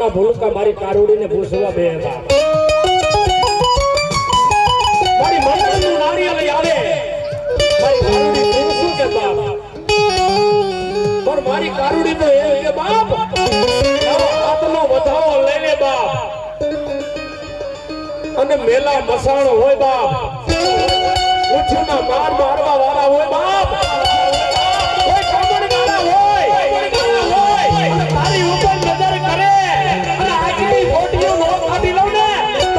નાના ભૂલકા મારી કારુડીને ભૂસવા બે બાપ મારી મંડળનું નારિયેળ આવે મારી કારુડી ભૂસું કે બાપ પણ મારી કારુડી તો એમ કે બાપ હાથનો વધાવો લઈને બાપ અને મેલા મસાણો હોય બાપ ઉઠના માર મારવા વાળા હોય બાપ કોઈ કામણ ગાળા હોય તારી ઉપર નજર કરે અને આગલી ફોટીઓ નો કાઢી લઉં ને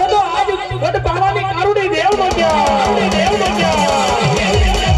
તો આજ ગઢ પાવાની કારુડી દેવ નો ગયા દેવ નો ગયા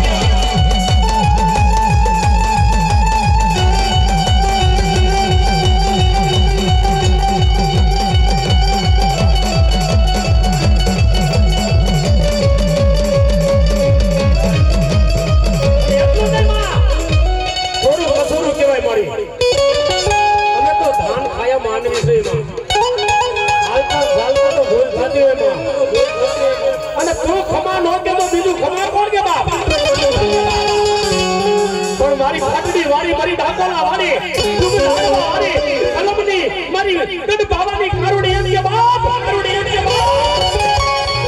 ગઢ બાવાની કારુડી એમ કે બાપ કારુડી એમ કે બાપ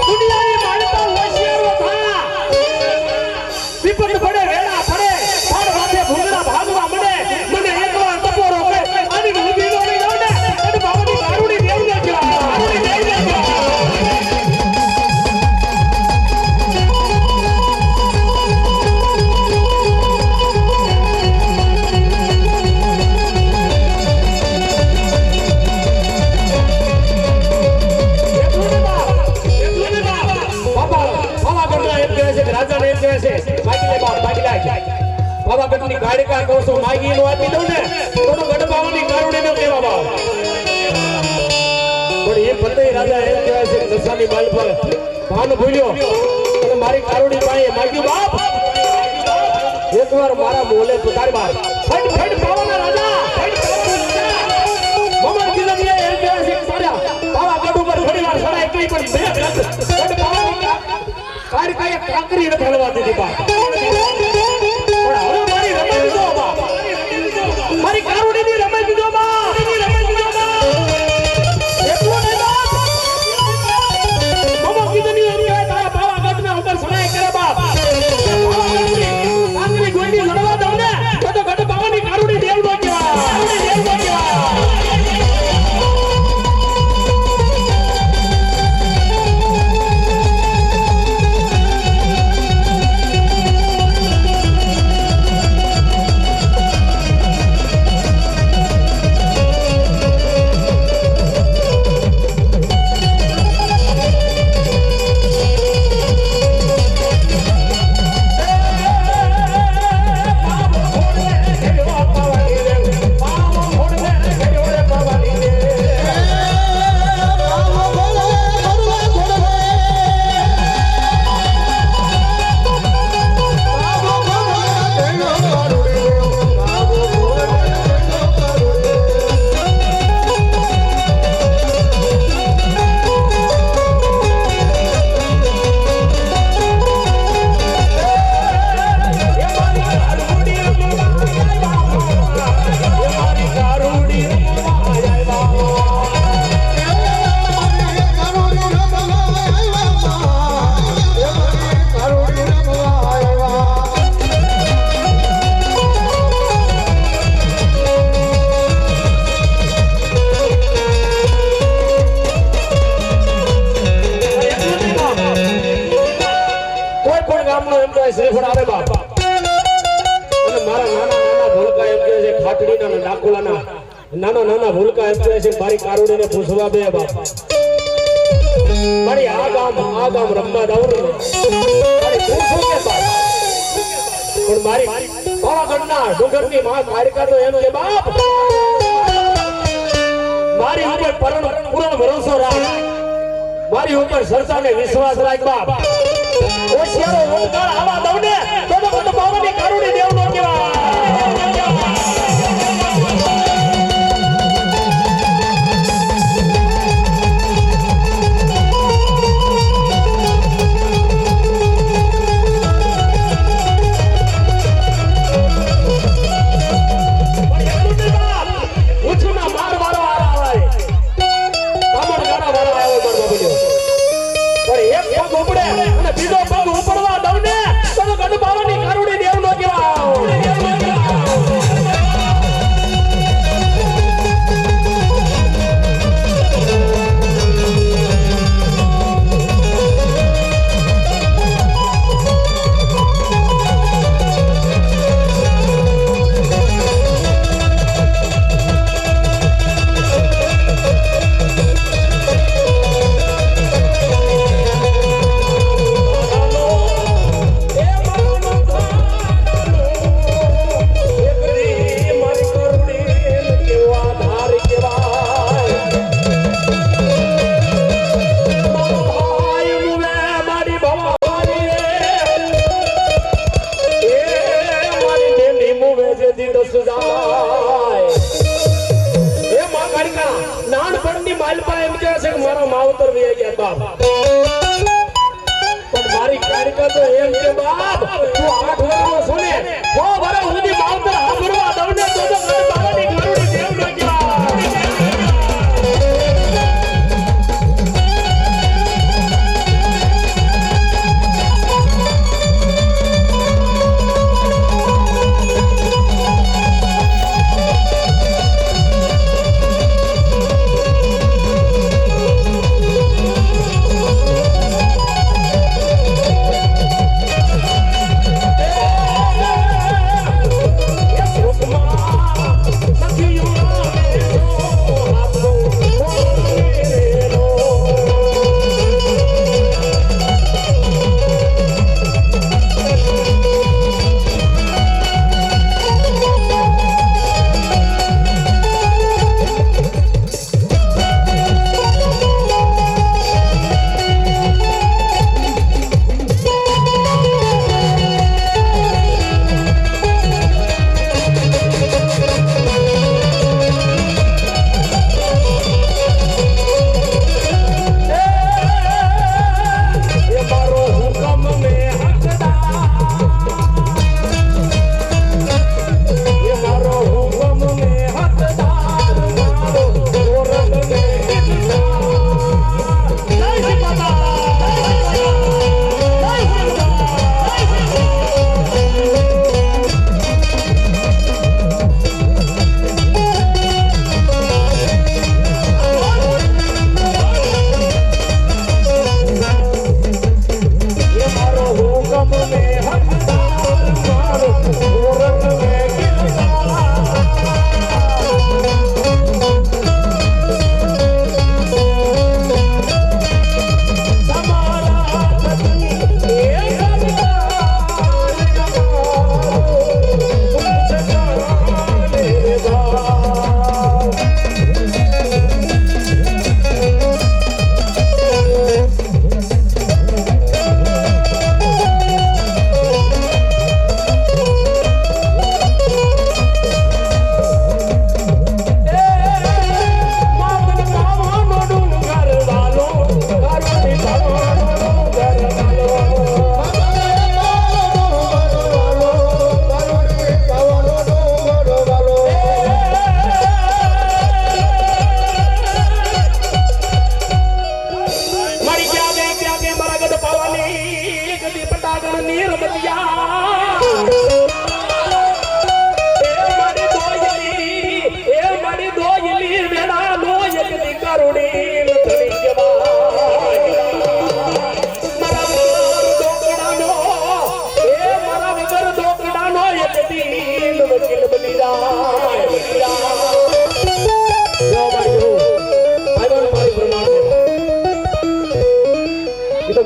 દુનિયાની માનતા હોશિયારો થા વિપત પડે વેળા પડે ફાડ વાતે ભૂંગળા ભાગવા મળે મને એકવાર તપોરો કે આની ઊભી નોડી જાવ ને ગઢ બાવાની કારુડી દેવને જા કારુડી દેવને જા પાવાગઢની ગાડી કા કહો છો માગી નો આપી દઉં ને તો ગઢ બાવાની કારુડી નો કેવા બાપ પણ એ ફતેહ રાજા એમ કહેવાય છે દશાની બાલ પર ભાન ભૂલ્યો અને મારી કારુડી પાસે માગ્યું બાપ એકવાર મારા મોલે તારી બાપ ફટ ફટ પાવાના રાજા મમર કિલમિયા એમ કહેવાય છે સારા પાવાગઢ ઉપર ઘણીવાર સડાઈ કરી પણ બે ગઢ બાવાની કારકાએ કાંકરી ન ઠલવા દીધી બાપ મારી કારુડી ની રમે દીધો બાપ એટલો ને બાપ મમો કીધની એની હોય તારા પાવાગઢ ના ઉપર સડાઈ કરે બાપ કાંકરી ગોંડી લડવા દઉં ને તો ગઢ બાવાની કારુડી દેવ નો કહેવાય કારુડી દેવ નો કહેવાય શ્રીફળ આવે બાપ અને મારા નાના નાના ભૂલકા એમ કહે છે ખાટડીના ને ડાકોલાના નાના નાના ભૂલકા એમ કહે છે મારી કારુડીને પૂછવા બે બાપ મારી આ ગામ રમવા દઉં ને મારી પૂછો કે બાપ પણ મારી પાવાગઢના ડુંગરની માં કારિકા તો એમ કે બાપ મારી ઉપર પૂર્ણ ભરોસો રાખ મારી ઉપર સરસાને વિશ્વાસ રાખ બાપ હોશિયારો ઓળખાણ આવા દઉં ને તો ગઢ બાવાની કારુડી દેવ નો કહેવાય ઉઠના માર મારો આવે સુજાય એ માં કાળકા નાનપણની માલપા એમ કહે છે કે મારા માવતર વહી ગયા બાપ પણ મારી કાળકા તો એમ કે બાપ તું 8 વર્ષનો છો ને 6 વર્ષ સુધી માવતર હાંભળવા દઉં ને તો બાવાની ગરુડી દેવ ન ગયા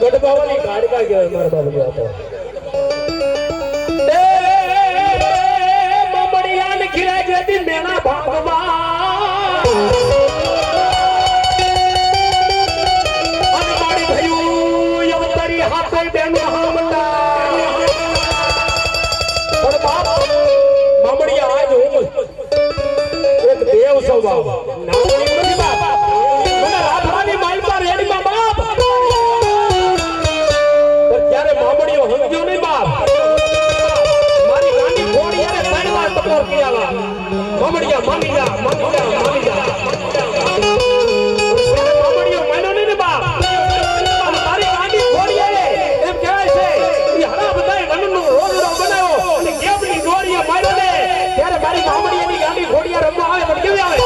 ગઢબાવાની ગાડકા કહેવાય મારા બાબુ હતો એ બબડિયાન ખીરા જેતી મેના ભાગમાં અને મારી ભયું યવતરી હાથે બેનો હામતા પણ બાપ મામડિયા આજ હું એક દેવ સ્વભાવ નામણી નથી બાપ મને રાફડાની માલ પર રેડીમાં બાપ ત્યારે મામડીઓ સમજ્યો નહીં બાપ મારી ગાંડી ઘોડી યારે ત્રણ વાર ટકોર કર્યા મામડિયા માની જા ત્યારે મામડીઓ માન્યો નહીં ને બાપ અને તારી ગાંડી ઘોડી યારે એમ કહેવાય છે એ હરા બધાય વનનો રોજડો બનાવ્યો અને કેવડી દોરીએ માર્યો ને ત્યારે મારી મામડીયાની ગાંડી ઘોડી યારે રમવા આવે પણ કેવી આવે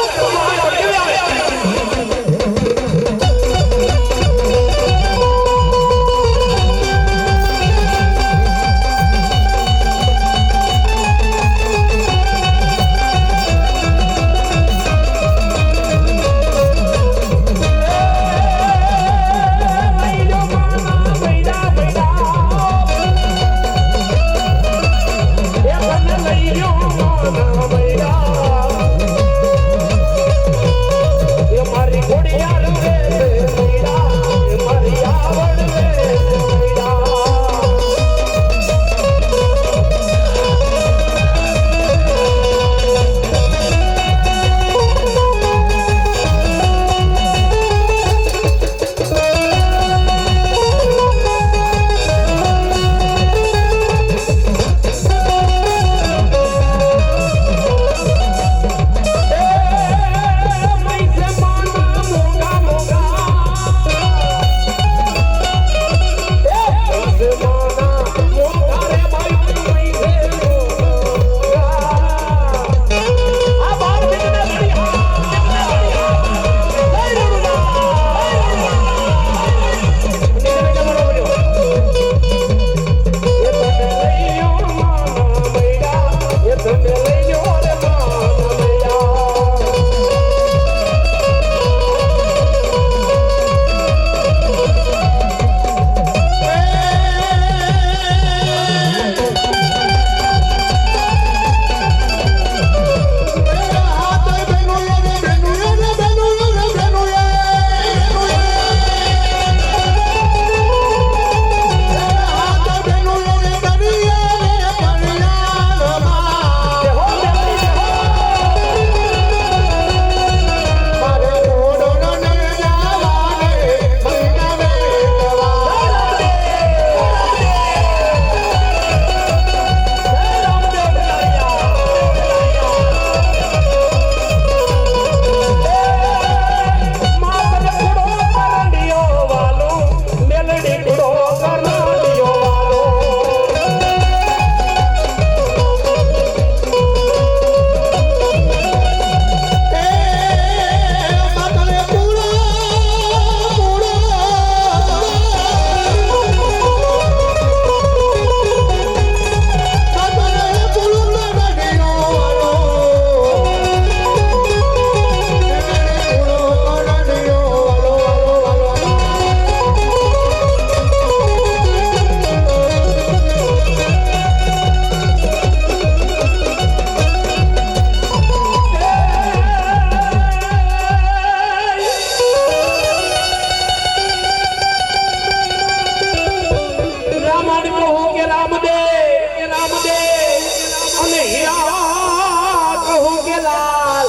યા કહું કે લાલ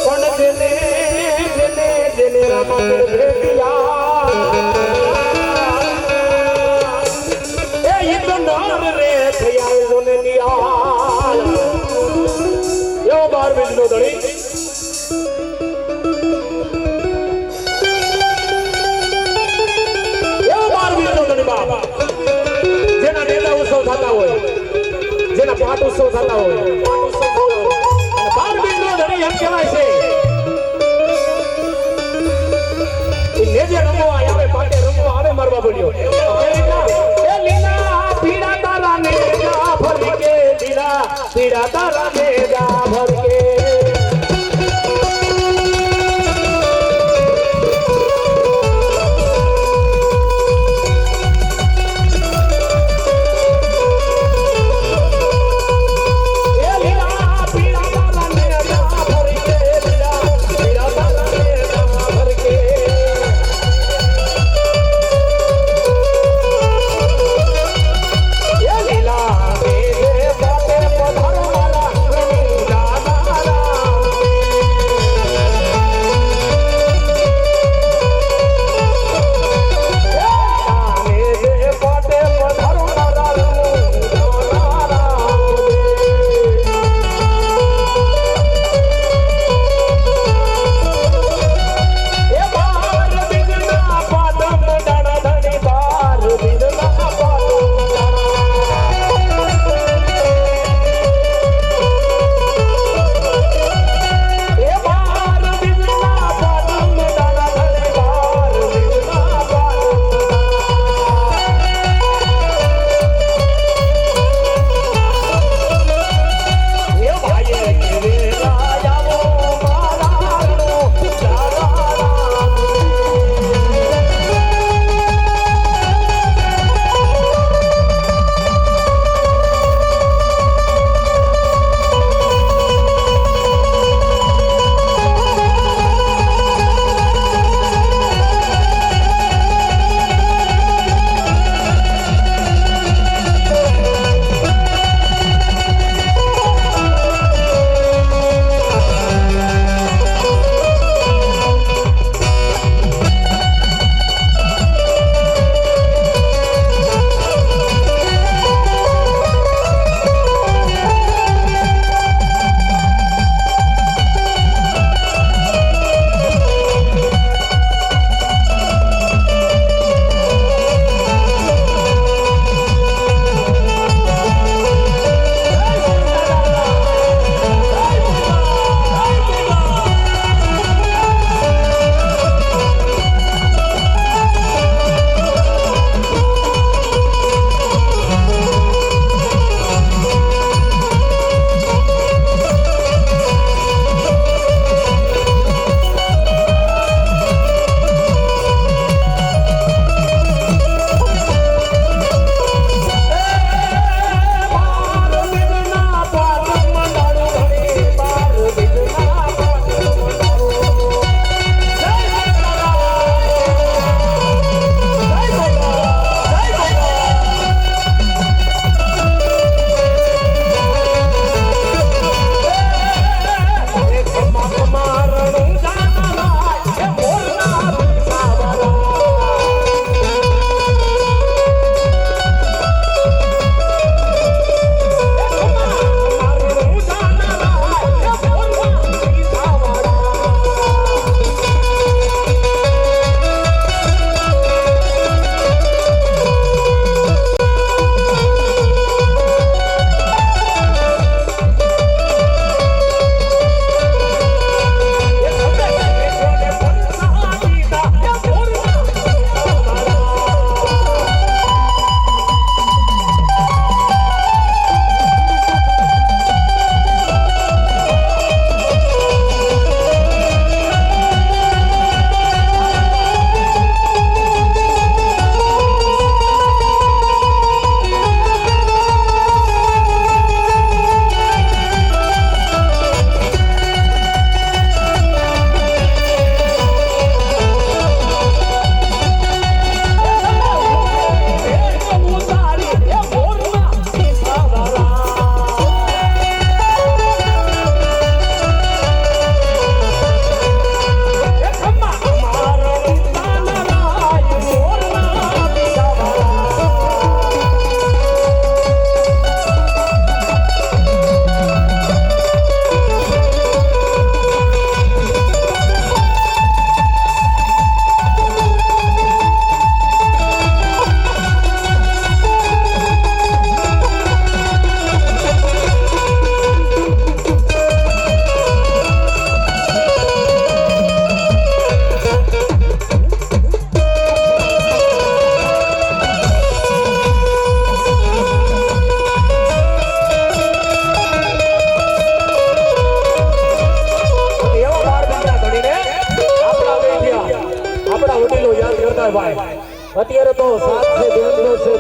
પણ જેને જેને જેને રામા ભેટિયા એ ઈતો નાર રે થયા જોને નિયા એવો બાર બીજનો ધણી જેના નેતા ઉત્સવ થતા હોય જેના પાટ ઉત્સવ થતા હોય બાર બીજનો ધણી એમ કહેવાય છે એ નેજે રમવા આવે પાટે રમવા આવે મારવા બોલ્યો એ લીલા પીડા તારા ને જા ભરકે લીલા પીડા તારા ને જા ભરકે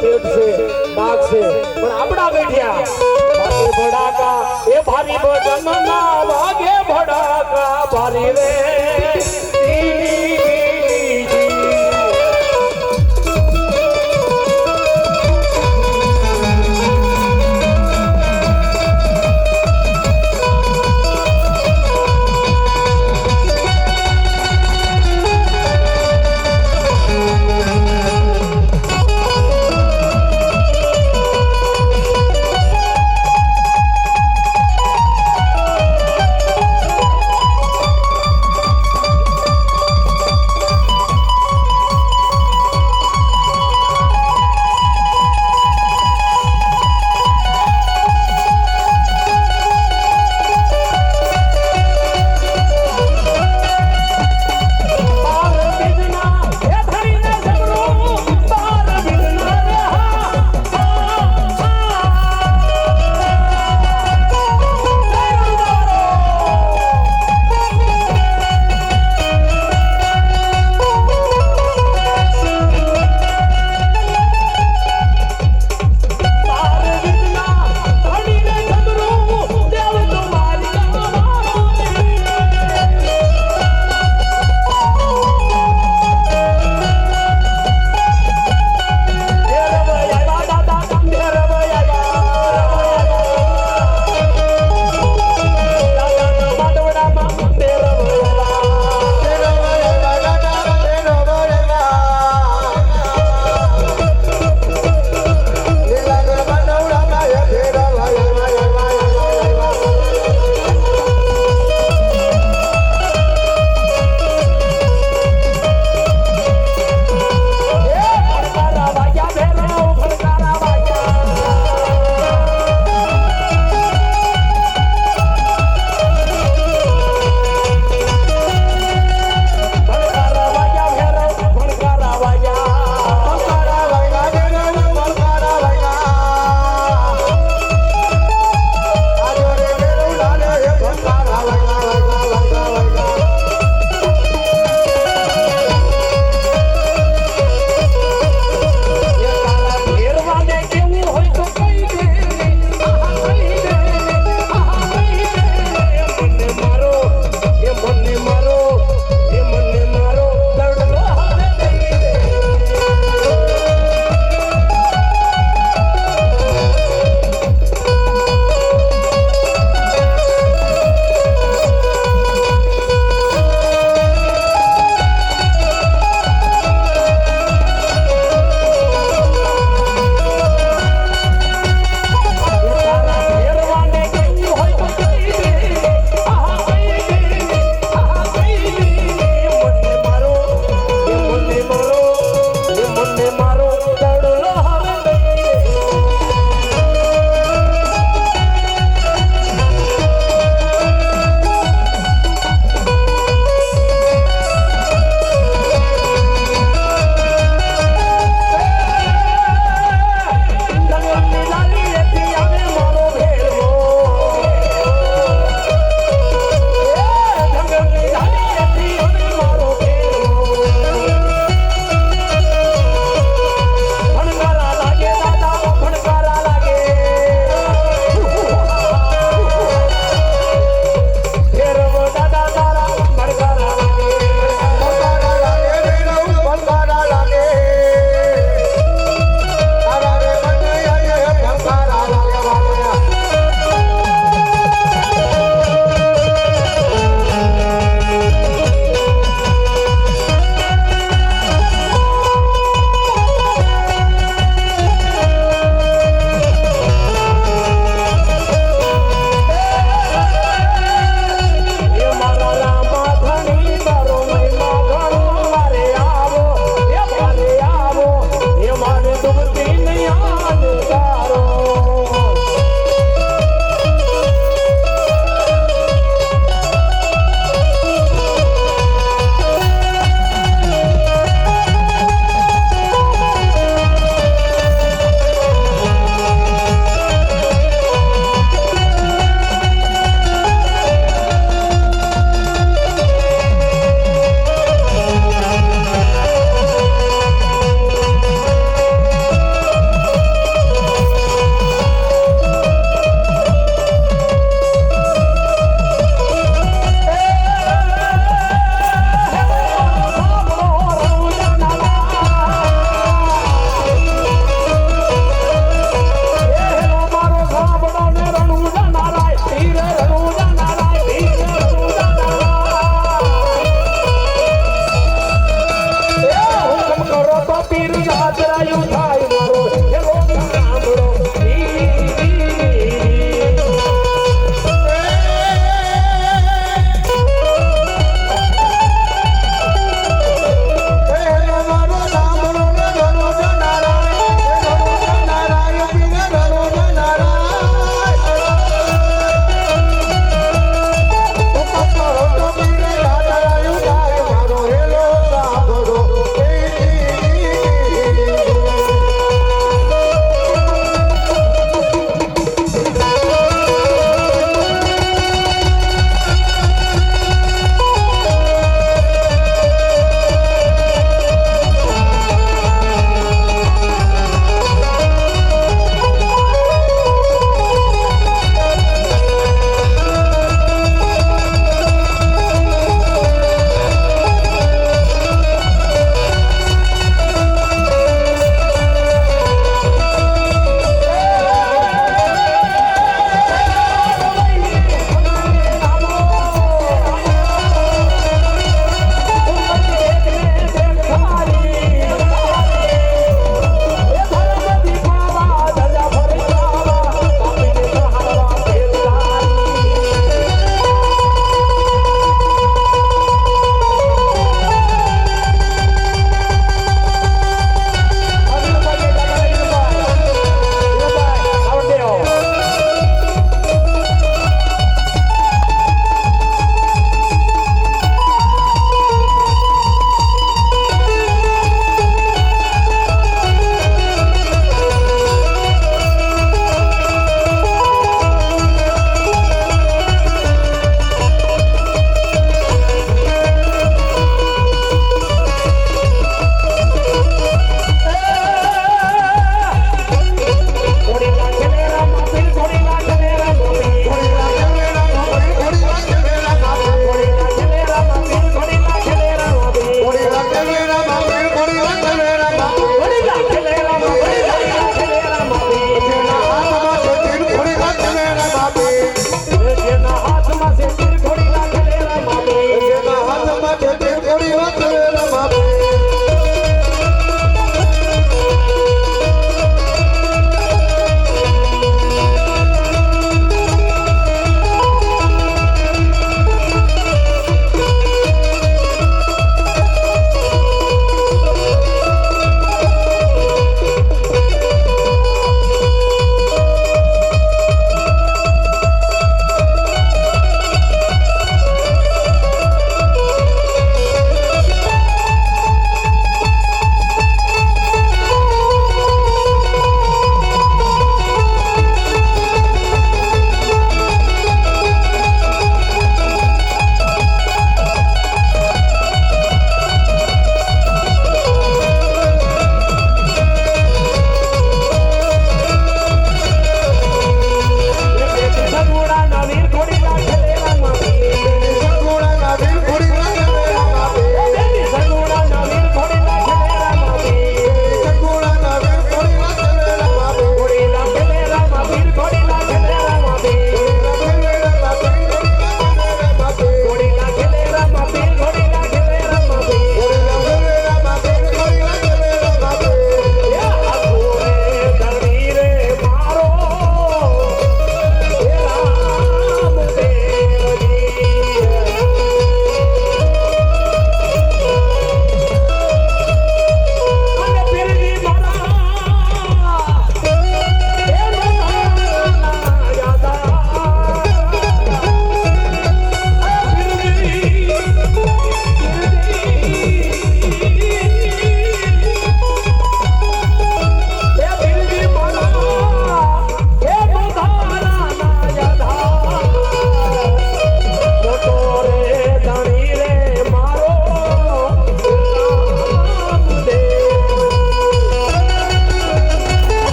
પેટ છે નાક છે પણ આપણા બેઠ્યા ભાગે ભડાકા એ ભારી બટનના વાગે ભડાકા ભારી રે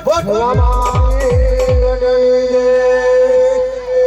ભલા મારી